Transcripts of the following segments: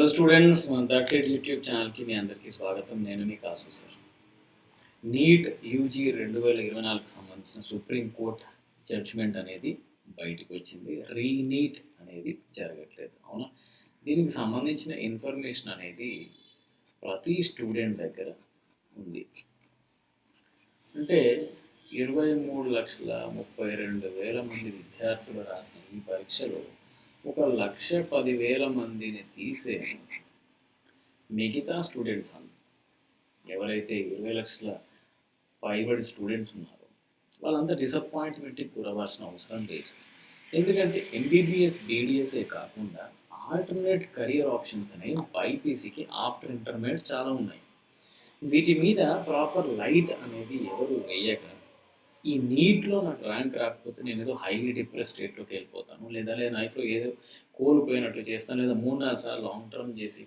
Hello students, మన that's it YouTube ఛానల్కి మీ అందరికీ స్వాగతం. నేను మీ కాసు సార్. నీట్ యూజీ 2024కి సంబంధించిన సుప్రీంకోర్టు జడ్జిమెంట్ అనేది బయటకు వచ్చింది. రీనీట్ అనేది జరగట్లేదు, అవునా? దీనికి సంబంధించిన ఇన్ఫర్మేషన్ అనేది ప్రతి స్టూడెంట్ దగ్గర ఉంది. అంటే 23,32,000 మంది విద్యార్థులు రాసిన ఈ పరీక్షలో 1,10,000 మందిని తీసే మిగతా స్టూడెంట్స్ ఎవరైతే 20 లక్షల పైబడి స్టూడెంట్స్ ఉన్నారో వాళ్ళంతా డిసప్పాయింట్మెంట్కి గురవ్వాల్సిన అవసరం లేదు. ఎందుకంటే ఎంబీబీఎస్ బీడీఎస్ఏ కాకుండా ఆల్టర్నేట్ కెరియర్ ఆప్షన్స్ అనేవి బైపీసీకి ఆఫ్టర్ ఇంటర్మీడియట్ చాలా ఉన్నాయి. వీటి మీద ప్రాపర్ లైట్ అనేది ఎవరు వేయక ఈ నీట్లో నాకు ర్యాంక్ రాకపోతే నేను ఏదో హైలీ డిప్రెస్ స్టేట్లోకి వెళ్ళిపోతాను, లేదా లైఫ్లో ఏదో కోల్పోయినట్లు చేస్తాను, లేదా 3-4 సార్లు లాంగ్ టర్మ్ చేసి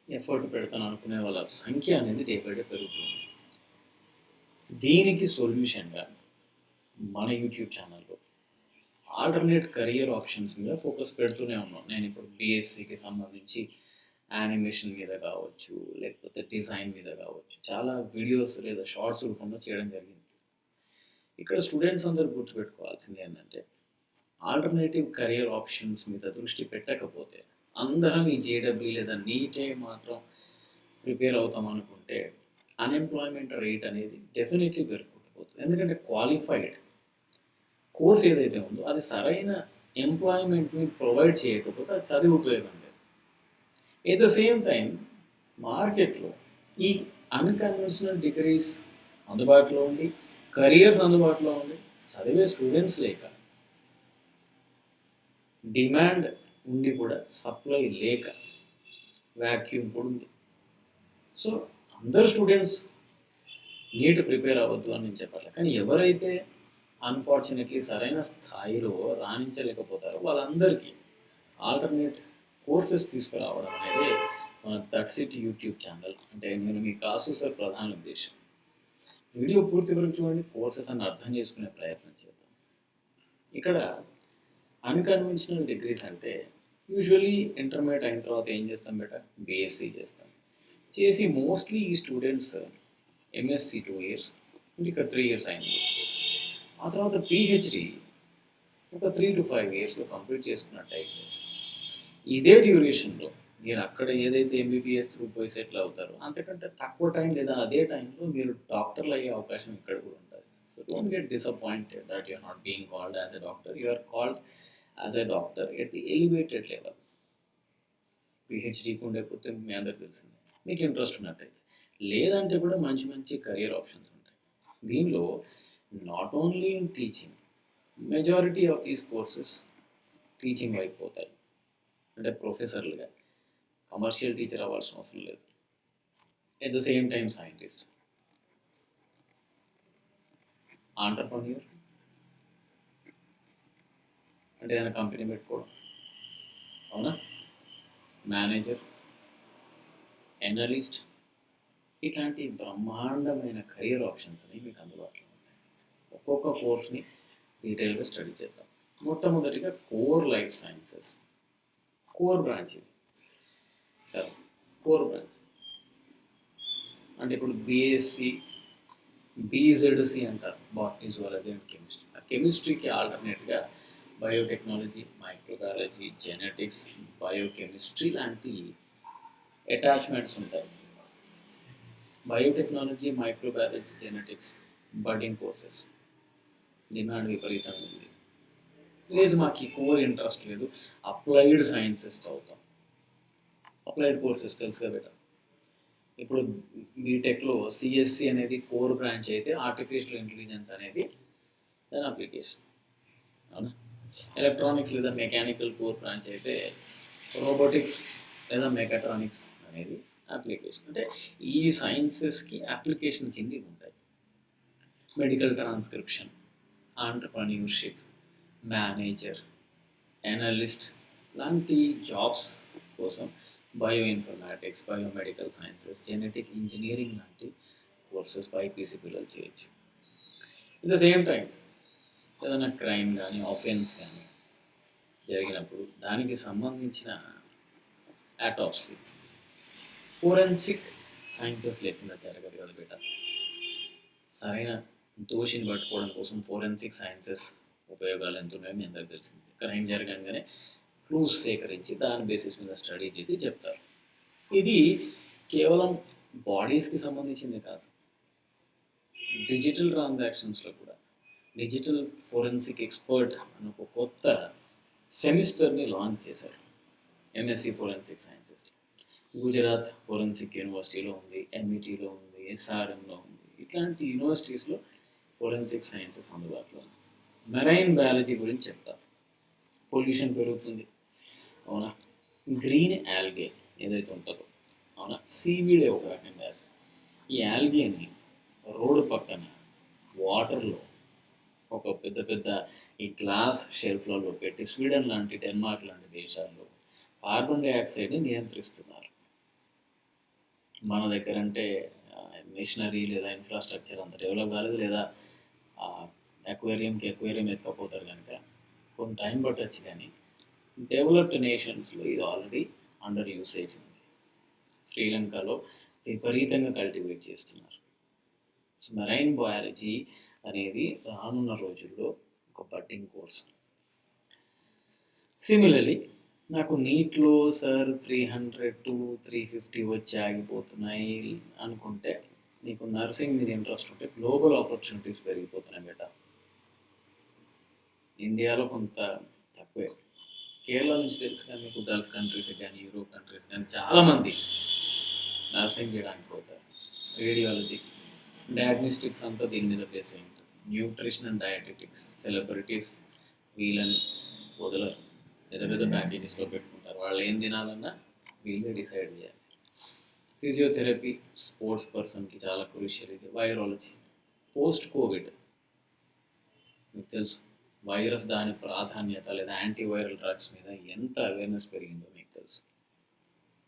ఎఫర్ట్ పెడతాను అనుకునే వాళ్ళ సంఖ్య అనేది డే బై డే పెరుగుతుంది. దీనికి సొల్యూషన్గా మన యూట్యూబ్ ఛానల్లో ఆల్టర్నేట్ కెరియర్ ఆప్షన్స్ మీద ఫోకస్ పెడుతూనే ఉన్నాం. నేను ఇప్పుడు బీఎస్సీకి సంబంధించి యానిమేషన్ మీద కావచ్చు, లేకపోతే డిజైన్ మీద కావచ్చు, చాలా వీడియోస్ లేదా షార్ట్స్ రూపంలో చేయడం జరిగింది. ఇక్కడ స్టూడెంట్స్ అందరూ గుర్తుపెట్టుకోవాల్సింది ఏంటంటే, ఆల్టర్నేటివ్ కెరియర్ ఆప్షన్స్ మీద దృష్టి పెట్టకపోతే అందరం ఈ జేడబ్ల్యూ లేదా నీటే మాత్రం ప్రిపేర్ అవుతాం అనుకుంటే అన్ఎంప్లాయ్మెంట్ రేట్ అనేది డెఫినెట్లీ పెరుగుకుంటూ. ఎందుకంటే క్వాలిఫైడ్ కోర్స్ ఏదైతే ఉందో అది సరైన ఎంప్లాయ్మెంట్ని ప్రొవైడ్ చేయకపోతే అది చదివి ఉపయోగం లేదు. ఎట్ ద సేమ్ టైం మార్కెట్లో ఈ అన్కన్వెన్షనల్ డిగ్రీస్ అందుబాటులో ఉండి, కెరియర్స్ అందుబాటులో ఉండి, చదివే స్టూడెంట్స్ లేక, డిమాండ్ ఉండి కూడా సప్లై లేక వ్యాక్యూమ్ కూడా ఉంది. సో అందరు స్టూడెంట్స్ నీట్ ప్రిపేర్ అవ్వద్దు అని నేను చెప్పాలి. కానీ ఎవరైతే అన్ఫార్చునేట్లీ సరైన స్థాయిలో రాణించలేకపోతారో వాళ్ళందరికీ ఆల్టర్నేట్ కోర్సెస్ తీసుకురావడం అనేది మన దట్స్ ఇట్ యూట్యూబ్ ఛానల్ అంటే నేను మీ కాసు సార్ ప్రధాన ఉద్దేశం. వీడియో పూర్తి వరకు చూడండి, కోర్సెస్ అని అర్థం చేసుకునే ప్రయత్నం చేద్దాం. ఇక్కడ అన్కన్వెన్షనల్ డిగ్రీస్ అంటే యూజువల్లీ ఇంటర్మీడియట్ అయిన తర్వాత ఏం చేస్తాం బేట? బీఎస్సీ చేస్తాం. చేసి మోస్ట్లీ ఈ స్టూడెంట్స్ ఎంఎస్సి 2 years, ఇక్కడ 3 years అయింది. ఆ తర్వాత పిహెచ్డి ఒక 3 to 5 yearsలో కంప్లీట్ చేసుకున్నట్టయితే ఇదే డ్యూరేషన్లో మీరు అక్కడ ఏదైతే ఎంబీబీఎస్ త్రూ పోయి సెటిల్ అవుతారో అంతకంటే తక్కువ టైం లేదా అదే టైంలో మీరు డాక్టర్లు అయ్యే అవకాశం ఇక్కడ కూడా ఉంటుంది. So don't get disappointed that you are not being called as a doctor. You are called as a doctor at the elevated level. పిహెచ్డీకి ఉండకపోతే మీ అందరికి తెలిసింది, మీకు ఇంట్రెస్ట్ ఉన్నట్టయితే. లేదంటే కూడా మంచి మంచి కెరియర్ ఆప్షన్స్ ఉంటాయి. దీనిలో not only in teaching, majority of these courses teaching అయిపోతాయి. అంటే ప్రొఫెసర్లుగా కమర్షియల్ టీచర్ అవ్వాల్సిన అవసరం లేదు. At the same time scientist, entrepreneur అంటే ఏదైనా కంపెనీ పెట్టుకోవడం, అవునా, మేనేజర్, ఎనలిస్ట్, ఇట్లాంటి బ్రహ్మాండమైన కెరియర్ ఆప్షన్స్ అనేవి మీకు అందుబాటులో ఉంటాయి. ఒక్కొక్క కోర్స్ని డీటెయిల్గా స్టడీ చేద్దాం. మొట్టమొదటిగా core life sciences, core branch. ఇది కోర్ బ్రాంచ్ అంటే ఇప్పుడు బీఎస్సీ బీజెడ్సి అంటారు, బాటనీ, జువాలజీ అండ్ కెమిస్ట్రీ. ఆ కెమిస్ట్రీకి ఆల్టర్నేట్గా బయోటెక్నాలజీ, మైక్రోబయాలజీ, జెనెటిక్స్, బయోకెమిస్ట్రీ లాంటి అటాచ్మెంట్స్ ఉంటాయి. Biotechnology, microbiology, genetics budding courses, demand విపరీతంగా ఉంది. లేదు మాకు ఈ కోర్ ఇంట్రెస్ట్ లేదు, అప్లైడ్ సైన్సెస్ చదువుతాం. అప్లైడ్ కోర్సెస్ తెలుసుగా బెటర్. ఇప్పుడు బీటెక్లో సిఎస్సి అనేది కోర్ బ్రాంచ్ అయితే ఆర్టిఫిషియల్ ఇంటెలిజెన్స్ అనేది దాని అప్లికేషన్, అవునా. ఎలక్ట్రానిక్స్ లేదా మెకానికల్ కోర్ బ్రాంచ్ అయితే రోబోటిక్స్ లేదా మెకాట్రానిక్స్ అనేది అప్లికేషన్. అంటే ఈ సైన్సెస్కి అప్లికేషన్ కింద ఉంటాయి. Medical transcription, entrepreneurship, manager, analyst లాంటి జాబ్స్ కోసం bio informatics, biomedical sciences, genetic engineering లాంటి కోర్సెస్ బైపీసీ పిల్లలు చేయొచ్చు. ఎట్ ద సేమ్ టైం ఏదైనా క్రైమ్ కానీ ఆఫెన్స్ కానీ జరిగినప్పుడు దానికి సంబంధించిన ఆటోప్సీ. ఫోరెన్సిక్ సైన్సెస్ లేకుండా జరగదు కదా బేట. సరైన దోషిని పట్టుకోవడం కోసం ఫోరెన్సిక్ సైన్సెస్ ఉపయోగాలు ఎంత ఉన్నాయో మీ అందరికీ తెలిసింది. క్రైమ్ జరగంగానే క్లూస్ సేకరించి దాని బేసిస్ మీద స్టడీ చేసి చెప్తారు. ఇది కేవలం బాడీస్కి సంబంధించింది కాదు, డిజిటల్ ట్రాన్సాక్షన్స్లో కూడా డిజిటల్ ఫోరెన్సిక్ ఎక్స్పర్ట్ అని ఒక కొత్త సెమిస్టర్ని లాంచ్ చేశారు MSc forensic sciences. Gujarat forensic యూనివర్సిటీలో ఉంది, ఎంఈటీలో ఉంది, ఎస్ఆర్ఎంలో ఉంది. ఇట్లాంటి యూనివర్సిటీస్లో ఫోరెన్సిక్ సైన్సెస్ అందుబాటులో ఉంది. మెరైన్ బయాలజీ గురించి చెప్తారు. పొల్యూషన్ పెరుగుతుంది, అవునా. గ్రీన్ ఆల్గే ఏదైతే ఉంటుందో, అవునా, సీవీడే ఒక రకంగా. ఈ ఆల్గేని రోడ్డు పక్కన వాటర్లో ఒక పెద్ద పెద్ద ఈ గ్లాస్ షెల్ఫ్లలో పెట్టి స్వీడన్ లాంటి, డెన్మార్క్ లాంటి దేశాల్లో కార్బన్ డైఆక్సైడ్ని నియంత్రిస్తున్నారు. మన దగ్గర అంటే మిషనరీ లేదా ఇన్ఫ్రాస్ట్రక్చర్ అంత డెవలప్ కాలేదు, లేదా అక్వేరియం ఎత్తుకపోతారు కనుక కొంత టైం పట్టచ్చు. కానీ డెవలప్డ్ నేషన్స్లో ఇది ఆల్రెడీ అండర్ యూసేజ్ ఉంది. శ్రీలంకలో విపరీతంగా కల్టివేట్ చేస్తున్నారు. సో మెరైన్ బయాలజీ అనేది రానున్న రోజుల్లో ఒక బడ్డింగ్ కోర్స్. సిమిలర్లీ నాకు నీట్లో సార్ 300 to 350 వచ్చి ఆగిపోతున్నాయి అనుకుంటే, నీకు నర్సింగ్ మీద ఇంట్రెస్ట్ ఉంటే గ్లోబల్ ఆపర్చునిటీస్ పెరిగిపోతున్నాయి బేట. ఇండియాలో కొంత తక్కువే. కేరళ నుంచి తెలుసు కానీ మీకు గల్ఫ్ కంట్రీస్ కానీ యూరోప్ కంట్రీస్ కానీ చాలామంది నర్సింగ్ చేయడానికి పోతారు. రేడియాలజీ, డయాగ్నోస్టిక్స్ అంతా దీని మీద బేస్ అయి ఉంటుంది. న్యూట్రిషన్ అండ్ డయాటెటిక్స్ సెలబ్రిటీస్ వీళ్ళని వదలరు, పెద్ద పెద్ద ప్యాకేజెస్లో పెట్టుకుంటారు. వాళ్ళు ఏం తినాలన్నా వీళ్ళే డిసైడ్ చేయాలి. ఫిజియోథెరపీ స్పోర్ట్స్ పర్సన్కి చాలా క్రూషియల్. ఇది వైరాలజీ, పోస్ట్ కోవిడ్ మీకు తెలుసు వైరస్ దాని ప్రాధాన్యత లేదా యాంటీవైరల్ డ్రగ్స్ మీద ఎంత అవేర్నెస్ పెరిగిందో మీకు తెలుసు,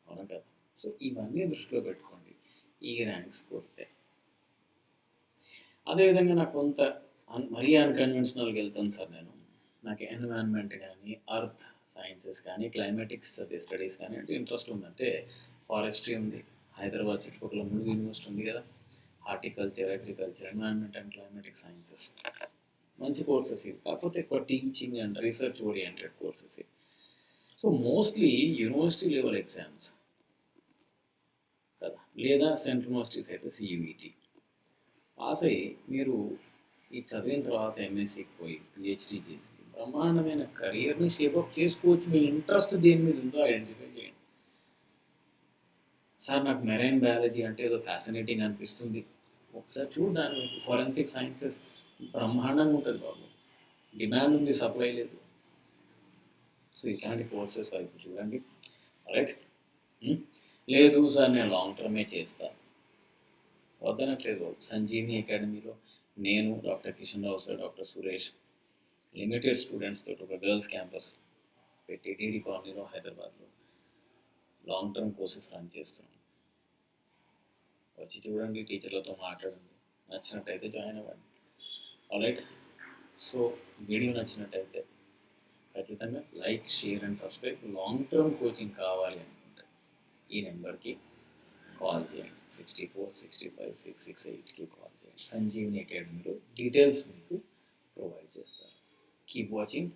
అవునా కదా. సో ఇవన్నీ దృష్టిలో పెట్టుకోండి ఈ ర్యాంక్స్ కొడితే. అదేవిధంగా నాకు కొంత మరీ అన్కన్వెన్షనల్గా వెళ్తాను సార్ నేను. నాకు ఎన్విరాన్మెంట్ కానీ, అర్త్ సైన్సెస్ కానీ, క్లైమాటిక్స్ స్టడీస్ కానీ అంటే ఇంట్రెస్ట్ ఉందంటే ఫారెస్ట్రీ ఉంది, హైదరాబాద్ చుట్టుపక్కల ములుగు యూనివర్సిటీ ఉంది కదా, horticulture, agriculture, environment and climatic sciences మంచి కోర్సెస్ ఇవి. కాకపోతే ఎక్కువ teaching and research oriented courses ఇవి. So mostly university level exams కదా, లేదా సెంట్రల్ యూనివర్సిటీస్ అయితే సియూఈటీ పాస్ అయ్యి మీరు ఈ చదివిన తర్వాత ఎంఎస్సీకి పోయి పిహెచ్డీ చేసి బ్రహ్మాండమైన కెరియర్ని షేపప్ చేసుకోవచ్చు. మీ ఇంట్రెస్ట్ దేని మీద ఉందో ఐడెంటిఫై చేయండి. సార్ నాకు మెరైన్ బయాలజీ అంటే ఏదో ఫ్యాసినేటింగ్ అనిపిస్తుంది, ఒకసారి చూడడానికి ఫోరెన్సిక్ సైన్సెస్ బ్రహ్మాండంగా ఉంటుంది బాబు. డిమాండ్ ఉంది, సప్లై లేదు. సో ఇట్లాంటి కోర్సెస్ వైపు చూడండి. రైట్. లేదు సార్ నేను లాంగ్ టర్మే చేస్తాను వద్దనట్లేదు. సంజీవిని అకాడమీలో నేను, doctor Kishan Rao sir, doctor Suresh limited students తోటి ఒక గర్ల్స్ క్యాంపస్ పెట్టి డీడీ కాలనీలో హైదరాబాద్లో లాంగ్ టర్మ్ కోర్సెస్ రన్ చేస్తున్నాం. వచ్చి చూడండి, టీచర్లతో మాట్లాడండి, నచ్చినట్టయితే జాయిన్ అవ్వండి. ఆల్రైట్. సో వీడియో నచ్చినట్టయితే ఖచ్చితంగా like, share and subscribe. Long term coaching కావాలి అనుకుంటే ఈ నెంబర్కి కాల్ చేయండి. 64656668కి కాల్ చేయండి. సంజీవిని అకాడమీలో డీటెయిల్స్ మీకు ప్రొవైడ్ చేస్తారు. Keep watching.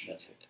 That's it.